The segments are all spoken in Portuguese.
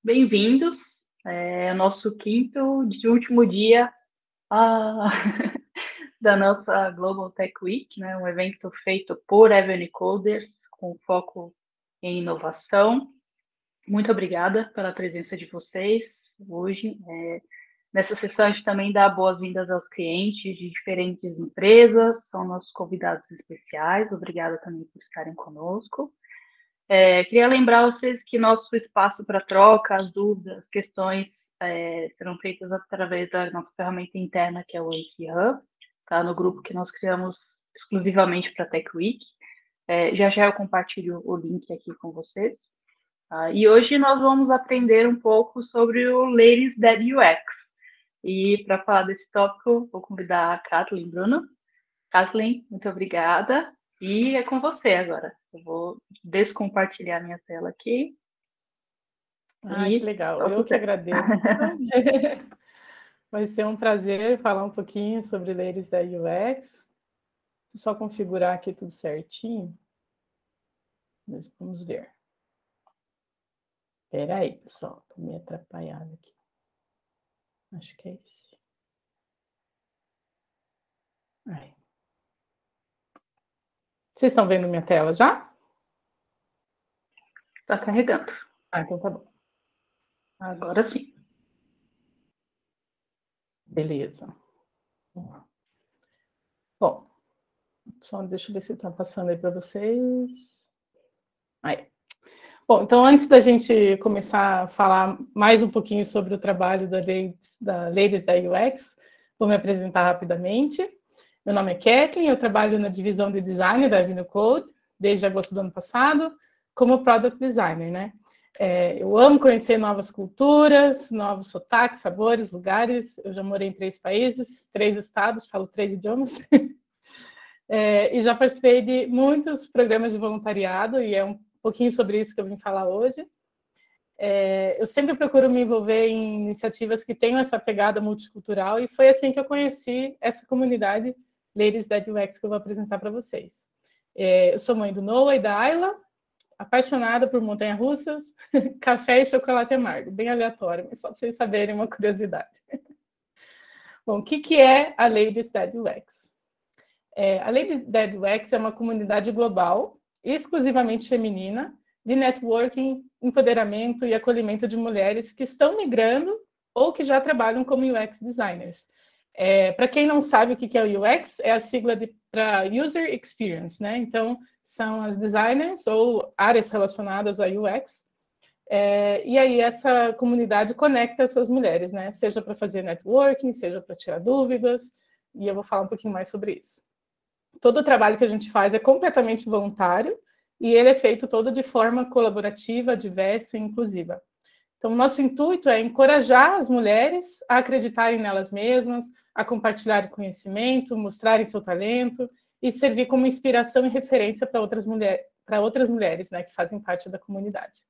bem-vindos. É o nosso quinto e último dia da nossa Global Tech Week, né? Um evento feito por Ebony Coders, com foco em inovação. Muito obrigada pela presença de vocês hoje. Nessa sessão, a gente também dá boas-vindas aos clientes de diferentes empresas, são nossos convidados especiais. Obrigada também por estarem conosco. Queria lembrar vocês que nosso espaço para troca, as dúvidas, as questões serão feitas através da nossa ferramenta interna, que é o AC Hub, tá? No grupo que nós criamos exclusivamente para a Tech Week. Já eu compartilho o link aqui com vocês. E hoje nós vamos aprender um pouco sobre o Ladies That UX. E para falar desse tópico, vou convidar a Kathleen Bruno. Kathleen, muito obrigada. E é com você agora. Eu vou descompartilhar minha tela aqui. Que legal. Eu que agradeço. Vai ser um prazer falar um pouquinho sobre Ladies da UX. Só configurar aqui tudo certinho. Vamos ver. Espera aí, pessoal. Estou meio atrapalhada aqui. Acho que é esse. Aí. Vocês estão vendo minha tela já? Está carregando. Então tá bom. Agora sim. Beleza. Bom, só deixa eu ver se está passando aí para vocês. Aí. Bom, então antes da gente começar a falar mais um pouquinho sobre o trabalho da Ladies da UX, vou me apresentar rapidamente. Meu nome é Kathleen, eu trabalho na divisão de design da Ebony Code desde agosto do ano passado, como Product Designer, né? Eu amo conhecer novas culturas, novos sotaques, sabores, lugares. Eu já morei em 3 países, 3 estados, falo 3 idiomas. E já participei de muitos programas de voluntariado, e é um pouquinho sobre isso que eu vim falar hoje. Eu sempre procuro me envolver em iniciativas que tenham essa pegada multicultural, e foi assim que eu conheci essa comunidade Ladies That UX que eu vou apresentar para vocês. Eu sou mãe do Noah e da Ayla, apaixonada por montanha-russas, café e chocolate amargo, bem aleatório, mas só para vocês saberem uma curiosidade. Bom, o que é a Ladies That UX? A Ladies That UX é uma comunidade global, exclusivamente feminina, de networking, empoderamento e acolhimento de mulheres que estão migrando ou que já trabalham como UX designers. Para quem não sabe o que é o UX, é a sigla para User Experience, né? Então, são as designers ou áreas relacionadas a UX. E aí essa comunidade conecta essas mulheres, né? Seja para fazer networking, seja para tirar dúvidas, e eu vou falar um pouquinho mais sobre isso. Todo o trabalho que a gente faz é completamente voluntário, e ele é feito todo de forma colaborativa, diversa e inclusiva. Então, o nosso intuito é encorajar as mulheres a acreditarem nelas mesmas, a compartilhar conhecimento, mostrarem seu talento e servir como inspiração e referência para outras mulheres, né, que fazem parte da comunidade.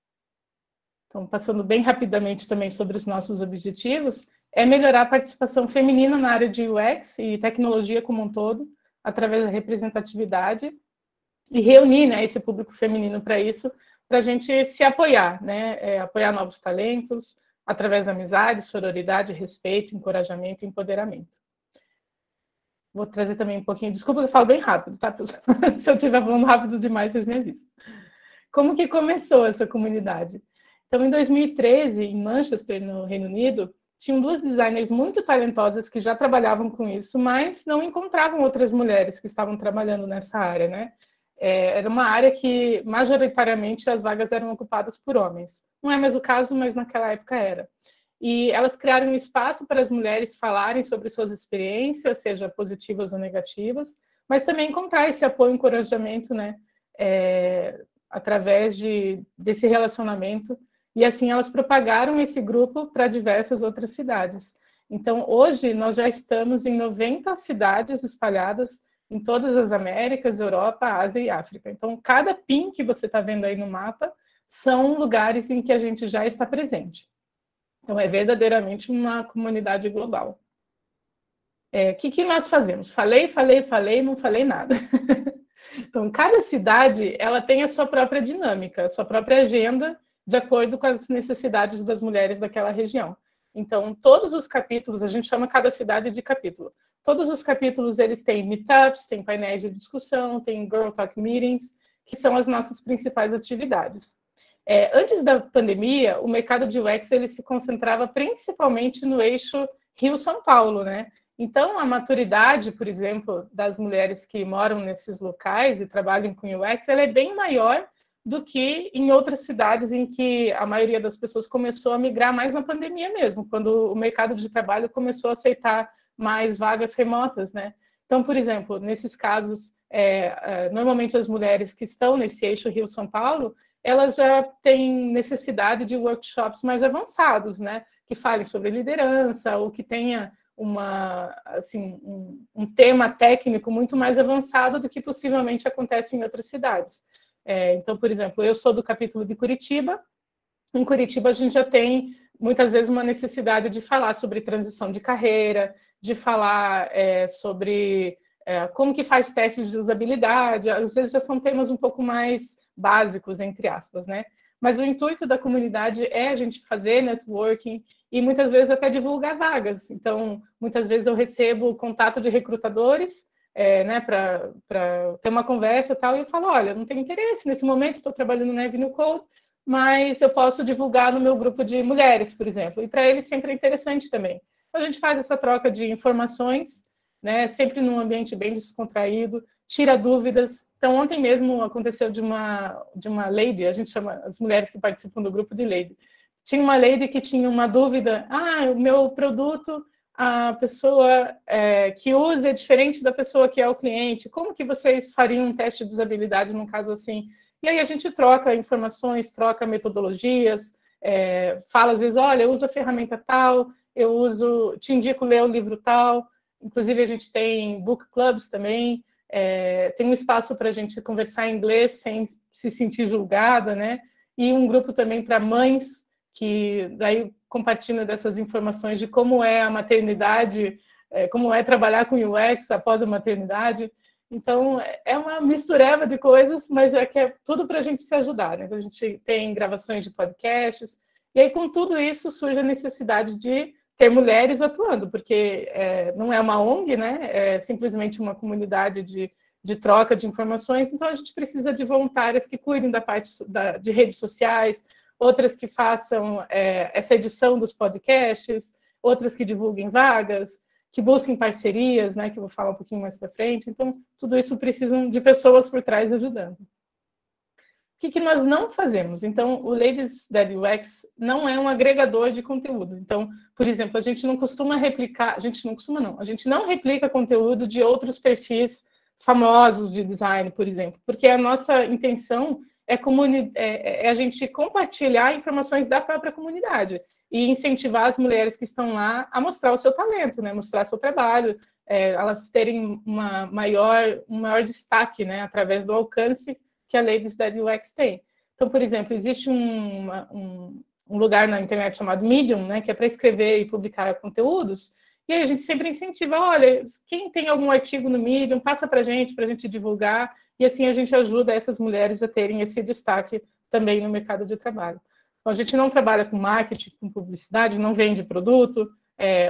Então, passando bem rapidamente também sobre os nossos objetivos, é melhorar a participação feminina na área de UX e tecnologia como um todo, através da representatividade, e reunir, né, esse público feminino para isso, para a gente se apoiar, né, apoiar novos talentos, através da amizade, sororidade, respeito, encorajamento e empoderamento. Vou trazer também um pouquinho, desculpa que eu falo bem rápido, tá, pessoal? Se eu estiver falando rápido demais, vocês me avisam. Como que começou essa comunidade? Então, em 2013, em Manchester, no Reino Unido, tinham 2 designers muito talentosas que já trabalhavam com isso, mas não encontravam outras mulheres que estavam trabalhando nessa área, né? Era uma área que, majoritariamente, as vagas eram ocupadas por homens. Não é mais o caso, mas naquela época era. E elas criaram um espaço para as mulheres falarem sobre suas experiências, seja positivas ou negativas, mas também encontrar esse apoio e encorajamento, né, através desse relacionamento. E assim elas propagaram esse grupo para diversas outras cidades. Então, hoje, nós já estamos em 90 cidades espalhadas em todas as Américas, Europa, Ásia e África. Então, cada pin que você está vendo aí no mapa são lugares em que a gente já está presente. Então, é verdadeiramente uma comunidade global. O que nós fazemos? Falei, não falei nada. Então, cada cidade ela tem a sua própria dinâmica, a sua própria agenda de acordo com as necessidades das mulheres daquela região. Então, todos os capítulos, a gente chama cada cidade de capítulo. Todos os capítulos, eles têm meetups, têm painéis de discussão, têm Girl Talk Meetings, que são as nossas principais atividades. Antes da pandemia, o mercado de UX ele se concentrava principalmente no eixo Rio-São Paulo, né? Então, a maturidade, por exemplo, das mulheres que moram nesses locais e trabalham com UX, ela é bem maior do que em outras cidades em que a maioria das pessoas começou a migrar mais na pandemia mesmo, quando o mercado de trabalho começou a aceitar mais vagas remotas, né? Então, por exemplo, nesses casos, normalmente as mulheres que estão nesse eixo Rio-São Paulo, elas já têm necessidade de workshops mais avançados, né? Que falem sobre liderança ou que tenha um tema técnico muito mais avançado do que possivelmente acontece em outras cidades. Então, por exemplo, eu sou do capítulo de Curitiba. Em Curitiba, a gente já tem, muitas vezes, uma necessidade de falar sobre transição de carreira, de falar sobre como que faz testes de usabilidade. Às vezes, já são temas um pouco mais básicos, entre aspas, né? Mas o intuito da comunidade é a gente fazer networking e, muitas vezes, até divulgar vagas. Então, muitas vezes, eu recebo contato de recrutadores né, para ter uma conversa e tal, e eu falo, olha, não tenho interesse, nesse momento estou trabalhando na Avenue Code, mas eu posso divulgar no meu grupo de mulheres, por exemplo, e para eles sempre é interessante também. Então, a gente faz essa troca de informações, né, sempre num ambiente bem descontraído, tira dúvidas. Então, ontem mesmo aconteceu de uma lady, a gente chama as mulheres que participam do grupo de lady, tinha uma lady que tinha uma dúvida, o meu produto, a pessoa que usa é diferente da pessoa que é o cliente, como que vocês fariam um teste de usabilidade num caso assim? E aí a gente troca informações, troca metodologias, fala às vezes, olha, eu uso a ferramenta tal, te indico ler o livro tal, inclusive a gente tem book clubs também, tem um espaço para a gente conversar em inglês sem se sentir julgada, né? E um grupo também para mães, que daí compartilham dessas informações de como é a maternidade, como é trabalhar com UX após a maternidade. Então, é uma mistureba de coisas, mas que é tudo para a gente se ajudar, né? A gente tem gravações de podcasts, e aí com tudo isso surge a necessidade de ter mulheres atuando, porque não é uma ONG, né? É simplesmente uma comunidade de troca de informações, então a gente precisa de voluntárias que cuidem da parte de redes sociais, outras que façam essa edição dos podcasts, outras que divulguem vagas, que busquem parcerias, né, que eu vou falar um pouquinho mais para frente. Então, tudo isso precisa de pessoas por trás ajudando. O que nós não fazemos? Então, o Ladies That UX não é um agregador de conteúdo. Então, por exemplo, a gente não costuma replicar, a gente não replica conteúdo de outros perfis famosos de design, por exemplo, porque a nossa intenção é a gente compartilhar informações da própria comunidade e incentivar as mulheres que estão lá a mostrar o seu talento, né? Mostrar seu trabalho, elas terem um maior destaque, né? Através do alcance que a Ladies That UX tem. Então, por exemplo, existe um lugar na internet chamado Medium, né? Que é para escrever e publicar conteúdos, e aí a gente sempre incentiva, olha, quem tem algum artigo no Medium, passa para a gente divulgar, e assim a gente ajuda essas mulheres a terem esse destaque também no mercado de trabalho. Então, a gente não trabalha com marketing, com publicidade, não vende produto,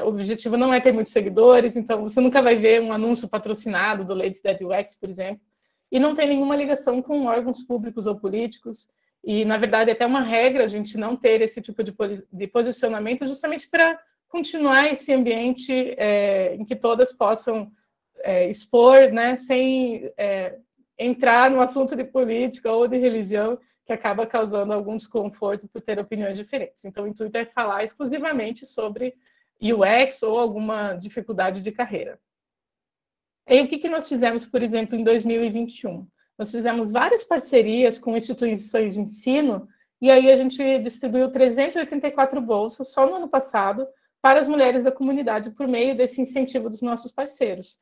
o objetivo não é ter muitos seguidores, então você nunca vai ver um anúncio patrocinado do Ladies That UX, por exemplo, e não tem nenhuma ligação com órgãos públicos ou políticos, e na verdade é até uma regra a gente não ter esse tipo de posicionamento justamente para continuar esse ambiente em que todas possam expor, né, sem entrar no assunto de política ou de religião, que acaba causando algum desconforto por ter opiniões diferentes. Então, o intuito é falar exclusivamente sobre UX ou alguma dificuldade de carreira. E o que nós fizemos, por exemplo, em 2021? Nós fizemos várias parcerias com instituições de ensino, e aí a gente distribuiu 384 bolsas só no ano passado para as mulheres da comunidade por meio desse incentivo dos nossos parceiros.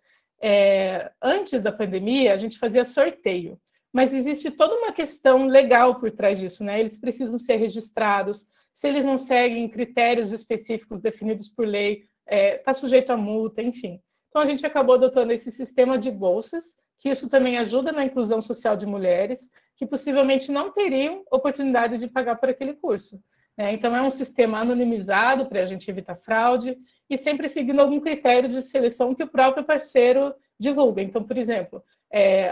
Antes da pandemia, a gente fazia sorteio, mas existe toda uma questão legal por trás disso, né? Eles precisam ser registrados, se eles não seguem critérios específicos definidos por lei, está sujeito a multa, enfim. Então, a gente acabou adotando esse sistema de bolsas, que isso também ajuda na inclusão social de mulheres, que possivelmente não teriam oportunidade de pagar por aquele curso. Então, é um sistema anonimizado para a gente evitar fraude e sempre seguindo algum critério de seleção que o próprio parceiro divulga. Então, por exemplo,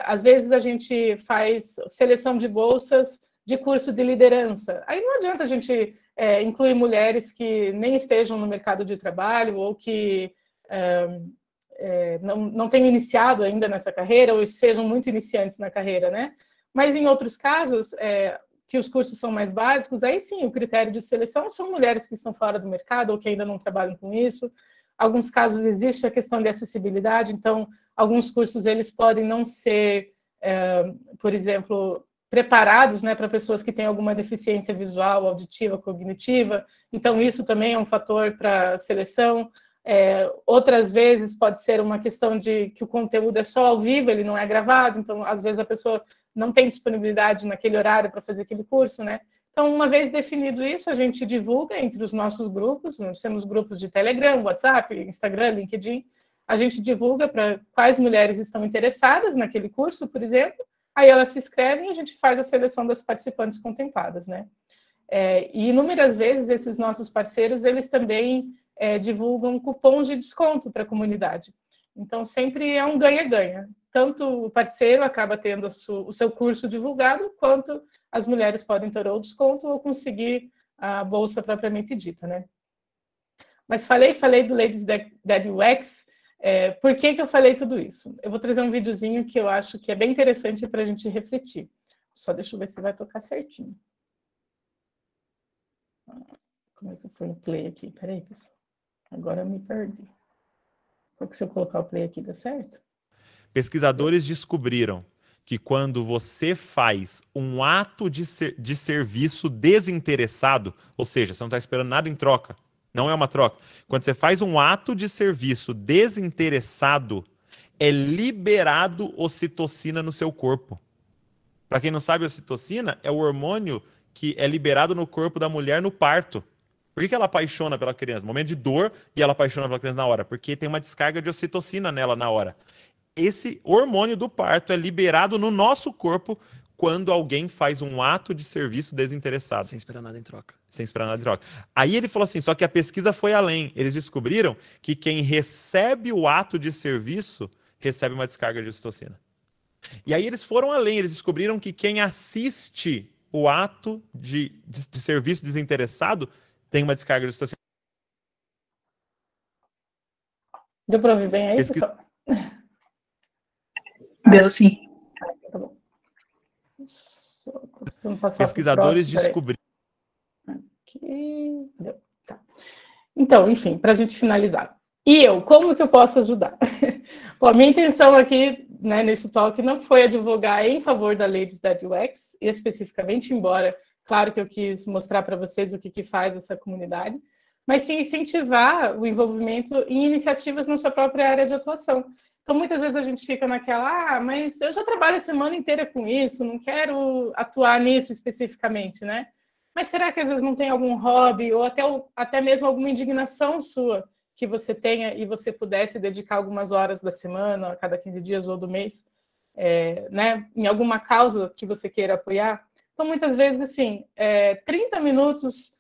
às vezes a gente faz seleção de bolsas de curso de liderança. Aí não adianta a gente incluir mulheres que nem estejam no mercado de trabalho ou que não tenham iniciado ainda nessa carreira ou sejam muito iniciantes na carreira, né? Mas em outros casos, que os cursos são mais básicos, aí sim, o critério de seleção são mulheres que estão fora do mercado ou que ainda não trabalham com isso. Alguns casos existe a questão de acessibilidade, então, alguns cursos eles podem não ser, por exemplo, preparados, né, para pessoas que têm alguma deficiência visual, auditiva, cognitiva, então isso também é um fator para seleção. Outras vezes pode ser uma questão de que o conteúdo é só ao vivo, ele não é gravado, então às vezes a pessoa não tem disponibilidade naquele horário para fazer aquele curso, né? Então, uma vez definido isso, a gente divulga entre os nossos grupos, nós temos grupos de Telegram, WhatsApp, Instagram, LinkedIn, a gente divulga para quais mulheres estão interessadas naquele curso, por exemplo, aí elas se inscrevem e a gente faz a seleção das participantes contempladas, né? E inúmeras vezes esses nossos parceiros, eles também divulgam cupons de desconto para a comunidade. Então, sempre é um ganha-ganha. Tanto o parceiro acaba tendo o seu curso divulgado, quanto as mulheres podem ter o desconto ou conseguir a bolsa propriamente dita, né? Mas falei do Ladies That UX. Por que eu falei tudo isso? Eu vou trazer um videozinho que eu acho que é bem interessante para a gente refletir. Só deixa eu ver se vai tocar certinho. Como é que eu ponho o play aqui? Peraí, pessoal. Agora eu me perdi. Porque se eu colocar o play aqui, dá certo? Pesquisadores descobriram que quando você faz um ato de serviço desinteressado, ou seja, você não está esperando nada em troca, não é uma troca. Quando você faz um ato de serviço desinteressado, é liberado ocitocina no seu corpo. Para quem não sabe, a ocitocina é o hormônio que é liberado no corpo da mulher no parto. Por que ela apaixona pela criança? Momento de dor e ela apaixona pela criança na hora? Porque tem uma descarga de ocitocina nela na hora. Esse hormônio do parto é liberado no nosso corpo quando alguém faz um ato de serviço desinteressado. Sem esperar nada em troca. Sem esperar nada em troca. Aí ele falou assim, só que a pesquisa foi além. Eles descobriram que quem recebe o ato de serviço recebe uma descarga de ocitocina. E aí eles foram além, eles descobriram que quem assiste o ato de serviço desinteressado tem uma descarga de ocitocina. Deu para ouvir bem aí, pessoal? Deu sim. Tá bom. Pesquisadores descobriram. Aqui. Tá. Então, enfim, para a gente finalizar. E como que eu posso ajudar? Bom, a minha intenção aqui, né, nesse talk não foi advogar em favor da Ladies That UX, especificamente, embora, claro que eu quis mostrar para vocês o que faz essa comunidade, mas sim incentivar o envolvimento em iniciativas na sua própria área de atuação. Então, muitas vezes a gente fica naquela, mas eu já trabalho a semana inteira com isso, não quero atuar nisso especificamente, né? Mas será que às vezes não tem algum hobby ou até mesmo alguma indignação sua que você tenha e você pudesse dedicar algumas horas da semana, a cada 15 dias ou do mês, né, em alguma causa que você queira apoiar? Então, muitas vezes, assim, 30 minutos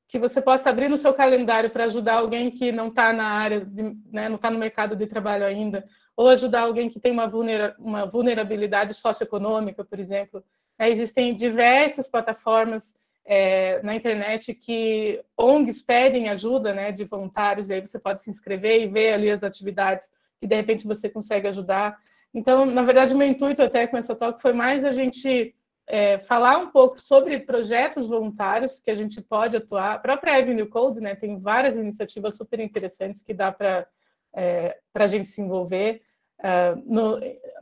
que você possa abrir no seu calendário para ajudar alguém que não está na área, né, não está no mercado de trabalho ainda, ou ajudar alguém que tem uma vulnerabilidade socioeconômica, por exemplo. Existem diversas plataformas na internet que ONGs pedem ajuda, né, de voluntários, e aí você pode se inscrever e ver ali as atividades que, de repente, você consegue ajudar. Então, na verdade, o meu intuito até com essa talk foi mais a gente falar um pouco sobre projetos voluntários que a gente pode atuar. A própria Avenue Code, né, tem várias iniciativas super interessantes que dá para a gente se envolver.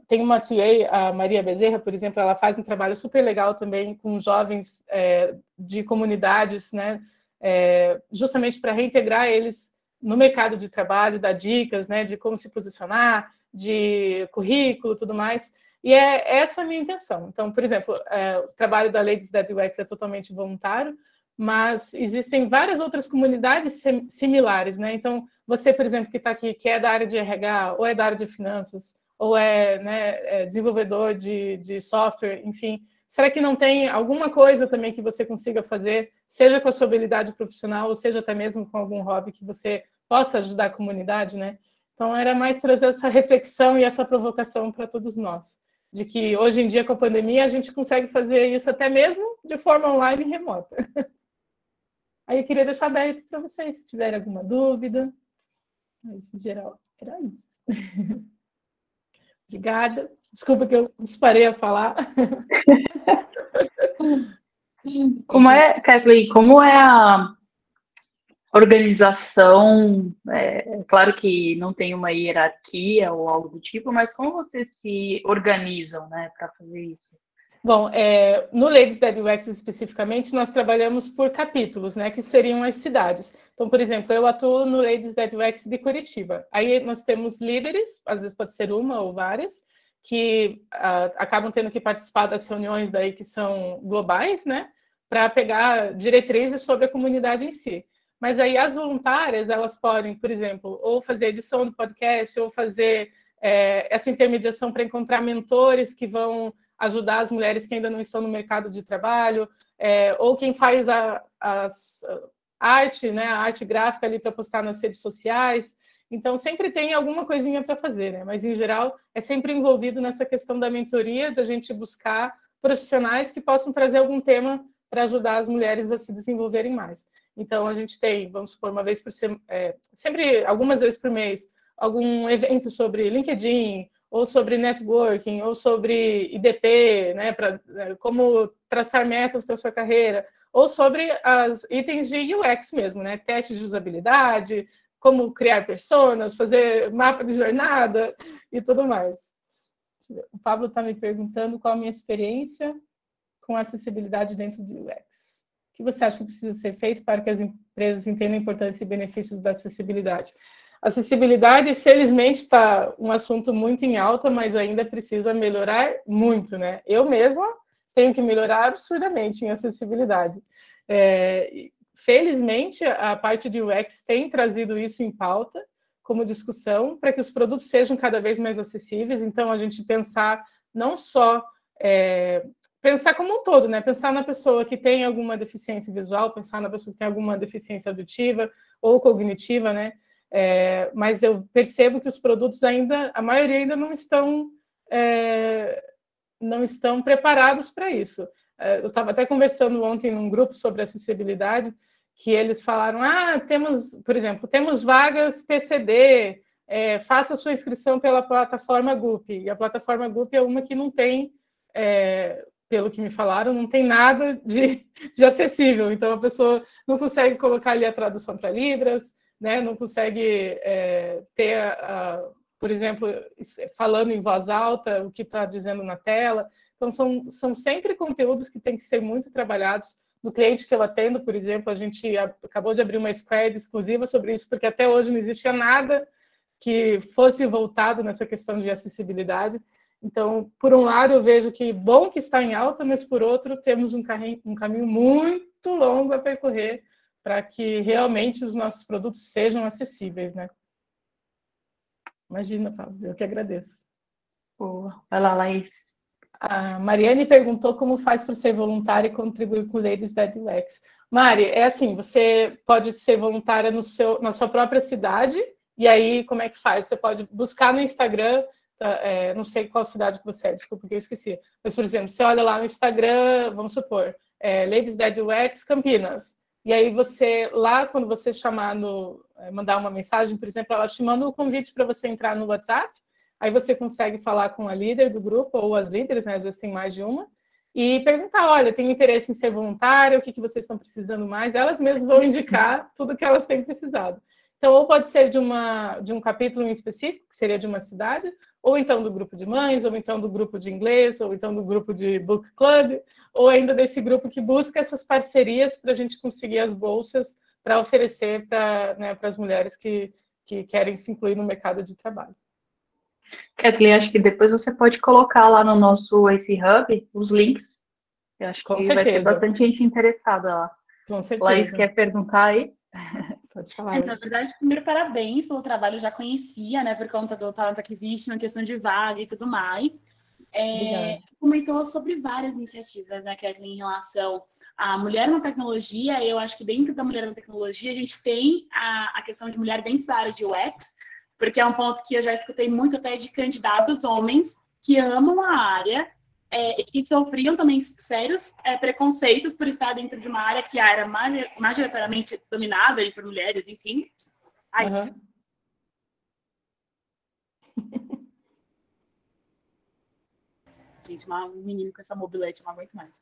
Tem uma TA, a Maria Bezerra, por exemplo, ela faz um trabalho super legal também com jovens de comunidades, né, justamente para reintegrar eles no mercado de trabalho, dar dicas, né, de como se posicionar, de currículo, tudo mais. E é essa a minha intenção. Então, por exemplo, o trabalho da Ladies That UX é totalmente voluntário, mas existem várias outras comunidades similares, né? Então, você, por exemplo, que está aqui, que é da área de RH, ou é da área de finanças, ou desenvolvedor de software, enfim, será que não tem alguma coisa também que você consiga fazer, seja com a sua habilidade profissional, ou seja até mesmo com algum hobby que você possa ajudar a comunidade, né? Então, era mais trazer essa reflexão e essa provocação para todos nós, de que hoje em dia, com a pandemia, a gente consegue fazer isso até mesmo de forma online e remota. Aí eu queria deixar aberto para vocês, se tiverem alguma dúvida. Mas, em geral, era isso. Obrigada. Desculpa que eu disparei a falar. Kathleen, como é a organização? É claro que não tem uma hierarquia ou algo do tipo, mas como vocês se organizam, né, para fazer isso? Bom, no Ladies Dead UX especificamente, nós trabalhamos por capítulos, né, que seriam as cidades. Então, por exemplo, eu atuo no Ladies Dead UX de Curitiba. Aí nós temos líderes, às vezes pode ser uma ou várias, que acabam tendo que participar das reuniões daí que são globais, né, para pegar diretrizes sobre a comunidade em si. Mas aí as voluntárias, elas podem, por exemplo, ou fazer edição do podcast, ou fazer essa intermediação para encontrar mentores que vão ajudar as mulheres que ainda não estão no mercado de trabalho, ou quem faz a arte, né, a arte gráfica ali para postar nas redes sociais. Então, sempre tem alguma coisinha para fazer, né? Mas, em geral, é sempre envolvido nessa questão da mentoria, da gente buscar profissionais que possam trazer algum tema para ajudar as mulheres a se desenvolverem mais. Então, a gente tem, vamos supor, uma vez por semana, sempre algumas vezes por mês, algum evento sobre LinkedIn, ou sobre networking, ou sobre IDP, né, como traçar metas para a sua carreira, ou sobre os itens de UX mesmo, né, testes de usabilidade, como criar personas, fazer mapa de jornada e tudo mais. O Pablo está me perguntando qual a minha experiência com acessibilidade dentro do UX. O que você acha que precisa ser feito para que as empresas entendam a importância e benefícios da acessibilidade? Acessibilidade, felizmente, está um assunto muito em alta, mas ainda precisa melhorar muito, né? Eu mesma tenho que melhorar absurdamente em acessibilidade. Felizmente, a parte de UX tem trazido isso em pauta como discussão para que os produtos sejam cada vez mais acessíveis. Então, a gente pensar não só... pensar como um todo, né? Pensar na pessoa que tem alguma deficiência visual, pensar na pessoa que tem alguma deficiência auditiva ou cognitiva, né? Mas eu percebo que os produtos ainda, a maioria ainda não estão preparados para isso. Eu estava até conversando ontem num grupo sobre acessibilidade, que eles falaram, por exemplo, temos vagas PCD, faça sua inscrição pela plataforma Gup. E a plataforma Gup é uma que não tem, pelo que me falaram, não tem nada de acessível. Então, a pessoa não consegue colocar ali a tradução para Libras, né? Não consegue ter, por exemplo, falando em voz alta, o que está dizendo na tela. Então, são sempre conteúdos que têm que ser muito trabalhados. No cliente que eu atendo, por exemplo, a gente acabou de abrir uma squad exclusiva sobre isso, porque até hoje não existia nada que fosse voltado nessa questão de acessibilidade. Então, por um lado, eu vejo que bom que está em alta, mas, por outro, temos um caminho muito longo a percorrer para que realmente os nossos produtos sejam acessíveis, né? Imagina, Pablo, eu que agradeço. Boa. Vai lá, Laís. A Mariane perguntou como faz para ser voluntária e contribuir com o Ladies Dead UX. Mari, é assim, você pode ser voluntária na sua própria cidade, e aí como é que faz? Você pode buscar no Instagram, não sei qual cidade que você é, desculpa que eu esqueci, mas, por exemplo, você olha lá no Instagram, vamos supor, Ladies Dead UX Campinas. E aí você, lá, quando você mandar uma mensagem, por exemplo, ela te manda um convite para você entrar no WhatsApp, aí você consegue falar com a líder do grupo, ou as líderes, né? Às vezes tem mais de uma, e perguntar, olha, tenho interesse em ser voluntária, o que vocês estão precisando mais? Elas mesmas vão indicar tudo que elas têm precisado. Então, ou pode ser de um capítulo em específico, que seria de uma cidade, ou então do grupo de mães, ou então do grupo de inglês, ou então do grupo de book club, ou ainda desse grupo que busca essas parcerias para a gente conseguir as bolsas para oferecer para as mulheres que querem se incluir no mercado de trabalho. Kathleen, acho que depois você pode colocar lá no nosso Ace Hub os links. Eu acho que vai ter bastante gente interessada lá. Com certeza. Laís, quer perguntar aí? Pode falar. Na verdade, primeiro, parabéns pelo trabalho, eu já conhecia, né, por conta do Talent Acquisition, a questão de vaga e tudo mais. Obrigada. Você comentou sobre várias iniciativas, né, Kathleen, em relação à mulher na tecnologia. Eu acho que dentro da mulher na tecnologia a gente tem a questão de mulher dentro da área de UX, porque é um ponto que eu já escutei muito até de candidatos homens que amam a área e que sofriam também sérios preconceitos por estar dentro de uma área que era majoritariamente dominada aí por mulheres, enfim. Uhum. Gente, um menino com essa mobilete, eu não aguento mais.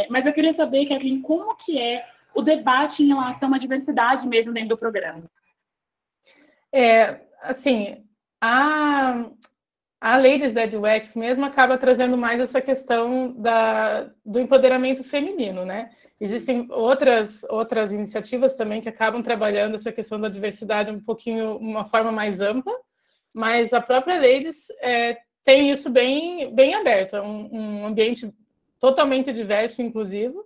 Mas eu queria saber, Kathleen, como que é o debate em relação à diversidade mesmo dentro do programa? Assim, a Ladies Led UX mesmo acaba trazendo mais essa questão do empoderamento feminino, né? Sim. Existem outras iniciativas também que acabam trabalhando essa questão da diversidade um pouquinho, uma forma mais ampla, mas a própria Ladies tem isso bem aberto, é um ambiente totalmente diverso e inclusivo,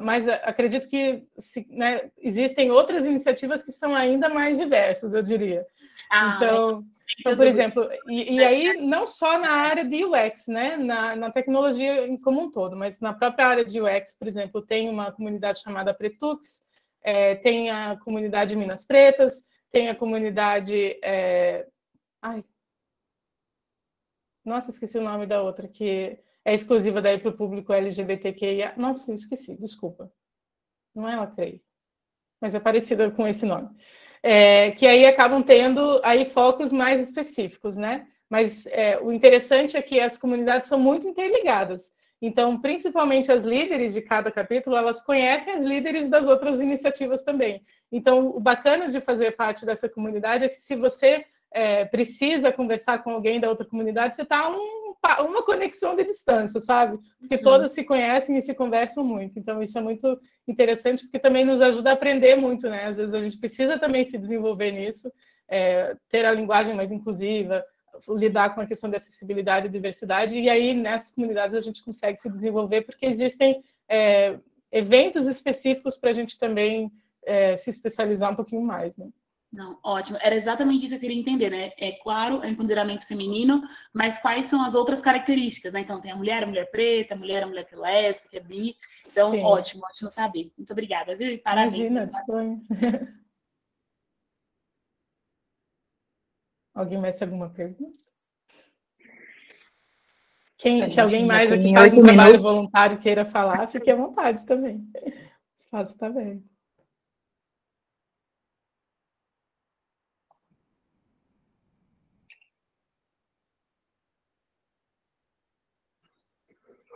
mas acredito que né, existem outras iniciativas que são ainda mais diversas, eu diria. Então, por exemplo, e aí não só na área de UX, né, na tecnologia como um todo, mas na própria área de UX, por exemplo, tem uma comunidade chamada Pretux, tem a comunidade Minas Pretas, tem a comunidade... Nossa, esqueci o nome da outra, que é exclusiva daí para o público LGBTQIA. Nossa, eu esqueci, desculpa. Não é Lacrei, mas é parecida com esse nome. Que aí acabam tendo aí focos mais específicos, né? Mas o interessante é que as comunidades são muito interligadas. Então, principalmente as líderes de cada capítulo, elas conhecem as líderes das outras iniciativas também. Então, o bacana de fazer parte dessa comunidade é que se você precisa conversar com alguém da outra comunidade, você está uma conexão de distância, sabe? Porque todas se conhecem e se conversam muito. Então, isso é muito interessante, porque também nos ajuda a aprender muito, né? Às vezes a gente precisa também se desenvolver nisso, ter a linguagem mais inclusiva, lidar com a questão de acessibilidade e diversidade, e aí nessas comunidades a gente consegue se desenvolver, porque existem eventos específicos para a gente também se especializar um pouquinho mais, né? Não, ótimo. Era exatamente isso que eu queria entender, né? É claro, é empoderamento feminino, mas quais são as outras características, né? Então, tem a mulher preta, a mulher que é lésbica, que é bi. Então, sim. Ótimo saber. Muito obrigada, viu? E parabéns. Imagina, Alguém mais tem alguma pergunta? Se alguém mais aqui faz um trabalho voluntário queira falar, fique à vontade também. O espaço está aberto.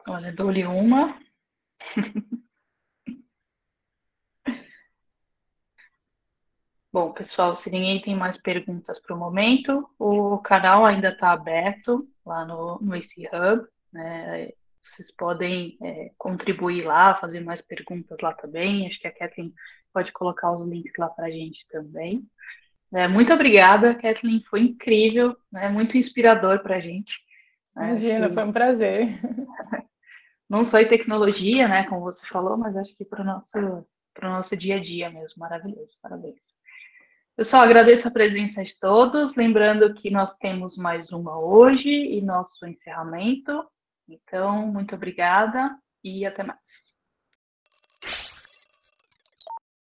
Olha, dou-lhe uma. Bom, pessoal, se ninguém tem mais perguntas para o momento, o canal ainda está aberto lá no AC Hub, né? Vocês podem contribuir lá, fazer mais perguntas lá também. Acho que a Kathleen pode colocar os links lá para a gente também. Muito obrigada, Kathleen, foi incrível, né? Muito inspirador para a gente. Imagina, foi um prazer. Não só em tecnologia, né, como você falou, mas acho que para o nosso dia a dia mesmo. Maravilhoso, parabéns. Pessoal, agradeço a presença de todos, lembrando que nós temos mais uma hoje e nosso encerramento. Então, muito obrigada e até mais.